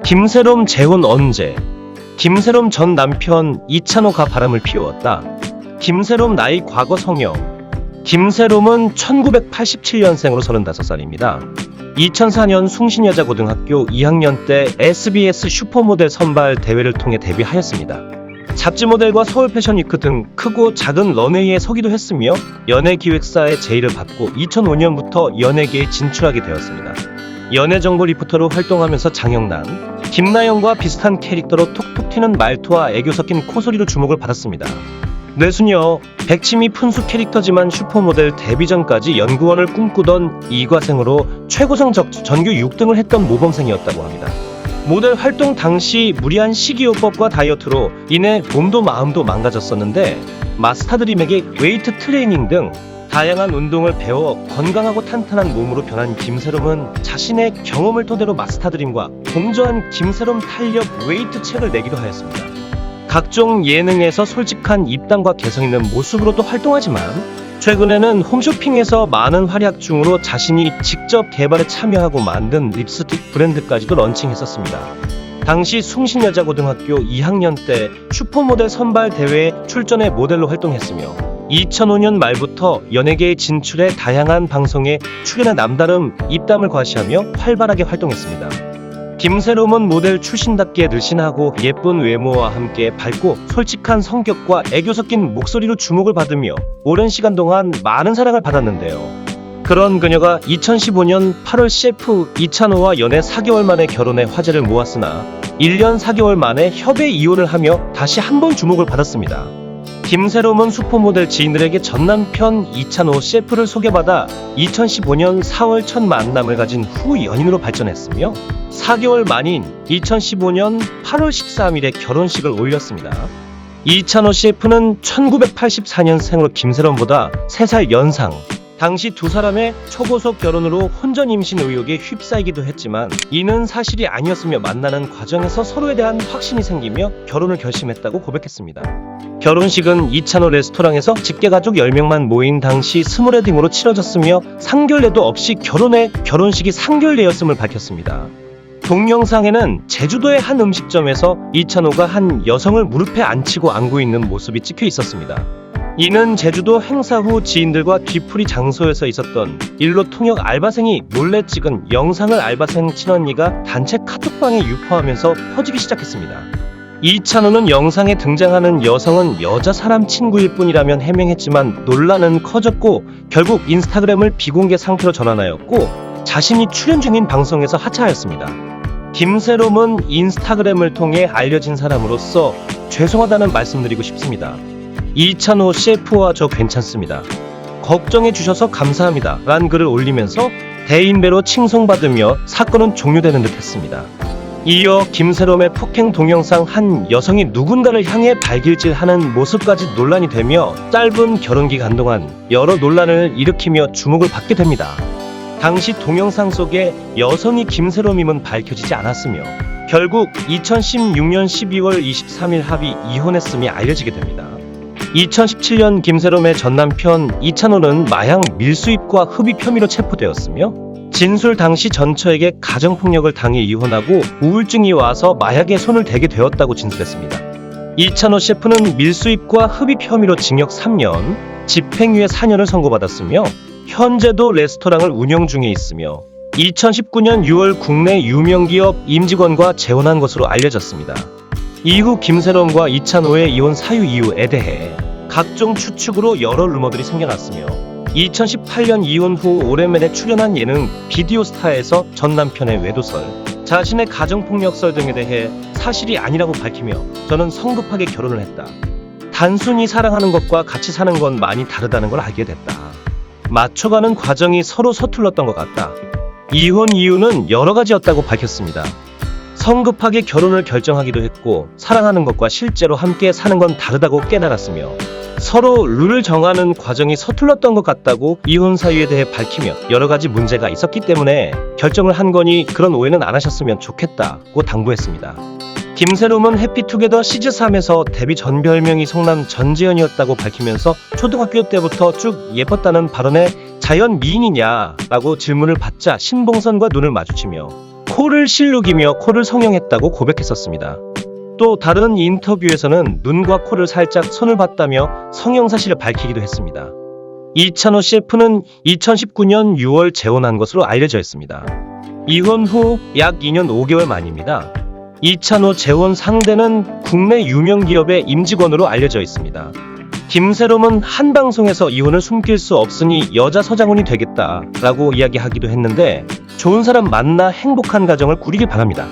김새롬 재혼 언제? 김새롬 전 남편 이찬호가 바람을 피웠다. 김새롬 나이 과거 성형. 김새롬은 1987년생으로 35살입니다. 2004년 숭신여자고등학교 2학년 때 SBS 슈퍼모델 선발 대회를 통해 데뷔하였습니다. 잡지 모델과 서울 패션위크 등 크고 작은 런웨이에 서기도 했으며 연예기획사의 제의를 받고 2005년부터 연예계에 진출하게 되었습니다. 연예정보 리포터로 활동하면서 장영란, 김나영과 비슷한 캐릭터로 톡톡 튀는 말투와 애교 섞인 코소리로 주목을 받았습니다. 뇌수녀, 백치미 푼수 캐릭터지만 슈퍼모델 데뷔 전까지 연구원을 꿈꾸던 이과생으로 최고성 전교 6등을 했던 모범생이었다고 합니다. 모델 활동 당시 무리한 식이요법과 다이어트로 인해 몸도 마음도 망가졌었는데 마스타드림에게 웨이트 트레이닝 등 다양한 운동을 배워 건강하고 탄탄한 몸으로 변한 김새롬은 자신의 경험을 토대로 마스타드림과 공저한 김새롬 탄력 웨이트 책을 내기도 하였습니다. 각종 예능에서 솔직한 입담과 개성있는 모습으로도 활동하지만 최근에는 홈쇼핑에서 많은 활약 중으로 자신이 직접 개발에 참여하고 만든 립스틱 브랜드까지도 런칭했었습니다. 당시 숭신여자고등학교 2학년 때 슈퍼모델 선발 대회에 출전해 모델로 활동했으며 2005년 말부터 연예계에 진출해 다양한 방송에 출연해 남다른 입담을 과시하며 활발하게 활동했습니다. 김새롬은 모델 출신답게 늘씬하고 예쁜 외모와 함께 밝고 솔직한 성격과 애교 섞인 목소리로 주목을 받으며 오랜 시간 동안 많은 사랑을 받았는데요. 그런 그녀가 2015년 8월 셰프 이찬호와 연애 4개월 만에 결혼해 화제를 모았으나 1년 4개월 만에 협의 이혼을 하며 다시 한 번 주목을 받았습니다. 김새롬은 슈퍼모델 지인들에게 전남편 이찬호 셰프를 소개받아 2015년 4월 첫 만남을 가진 후 연인으로 발전했으며 4개월 만인 2015년 8월 13일에 결혼식을 올렸습니다. 이찬호 셰프는 1984년생으로 김새롬보다 3살 연상. 당시 두 사람의 초고속 결혼으로 혼전 임신 의혹에 휩싸이기도 했지만 이는 사실이 아니었으며 만나는 과정에서 서로에 대한 확신이 생기며 결혼을 결심했다고 고백했습니다. 결혼식은 이찬호 레스토랑에서 직계가족 10명만 모인 당시 스몰웨딩으로 치러졌으며 상견례도 없이 결혼식이 상견례였음을 밝혔습니다. 동영상에는 제주도의 한 음식점에서 이찬호가 한 여성을 무릎에 앉히고 안고 있는 모습이 찍혀 있었습니다. 이는 제주도 행사 후 지인들과 뒤풀이 장소에서 있었던 일로 통역 알바생이 몰래 찍은 영상을 알바생 친언니가 단체 카톡방에 유포하면서 퍼지기 시작했습니다. 이찬호는 영상에 등장하는 여성은 여자 사람 친구일 뿐이라면 해명했지만 논란은 커졌고 결국 인스타그램을 비공개 상태로 전환하였고 자신이 출연 중인 방송에서 하차하였습니다. 김새롬은 인스타그램을 통해 알려진 사람으로서 죄송하다는 말씀드리고 싶습니다. 이찬호 셰프와 저 괜찮습니다. 걱정해 주셔서 감사합니다. 란 글을 올리면서 대인배로 칭송받으며 사건은 종료되는 듯 했습니다. 이어 김새롬의 폭행 동영상 한 여성이 누군가를 향해 발길질하는 모습까지 논란이 되며 짧은 결혼 기간 동안 여러 논란을 일으키며 주목을 받게 됩니다. 당시 동영상 속에 여성이 김새롬임은 밝혀지지 않았으며 결국 2016년 12월 23일 합의 이혼했음이 알려지게 됩니다. 2017년 김새롬의 전남편 이찬호는 마약 밀수입과 흡입 혐의로 체포되었으며 진술 당시 전처에게 가정폭력을 당해 이혼하고 우울증이 와서 마약에 손을 대게 되었다고 진술했습니다. 이찬호 셰프는 밀수입과 흡입 혐의로 징역 3년, 집행유예 4년을 선고받았으며 현재도 레스토랑을 운영 중에 있으며 2019년 6월 국내 유명기업 임직원과 재혼한 것으로 알려졌습니다. 이후 김새롬과 이찬호의 이혼 사유 이유에 대해 각종 추측으로 여러 루머들이 생겨났으며 2018년 이혼 후 오랜만에 출연한 예능 비디오스타에서 전 남편의 외도설, 자신의 가정폭력설 등에 대해 사실이 아니라고 밝히며 저는 성급하게 결혼을 했다. 단순히 사랑하는 것과 같이 사는 건 많이 다르다는 걸 알게 됐다. 맞춰가는 과정이 서로 서툴렀던 것 같다. 이혼 이유는 여러 가지였다고 밝혔습니다. 성급하게 결혼을 결정하기도 했고 사랑하는 것과 실제로 함께 사는 건 다르다고 깨달았으며 서로 룰을 정하는 과정이 서툴렀던 것 같다고 이혼 사유에 대해 밝히며 여러 가지 문제가 있었기 때문에 결정을 한 거니 그런 오해는 안 하셨으면 좋겠다고 당부했습니다. 김새롬은 해피투게더 시즌3에서 데뷔 전 별명이 성남 전재현이었다고 밝히면서 초등학교 때부터 쭉 예뻤다는 발언에 자연 미인이냐? 라고 질문을 받자 신봉선과 눈을 마주치며 코를 실룩이며 코를 성형했다고 고백했었습니다. 또 다른 인터뷰에서는 눈과 코를 살짝 손을 봤다며 성형 사실을 밝히기도 했습니다. 이찬호 셰프는 2019년 6월 재혼한 것으로 알려져 있습니다. 이혼 후 약 2년 5개월 만입니다. 이찬호 재혼 상대는 국내 유명 기업의 임직원으로 알려져 있습니다. 김새롬은 한 방송에서 이혼을 숨길 수 없으니 여자 서장훈이 되겠다라고 이야기하기도 했는데 좋은 사람 만나 행복한 가정을 꾸리길 바랍니다.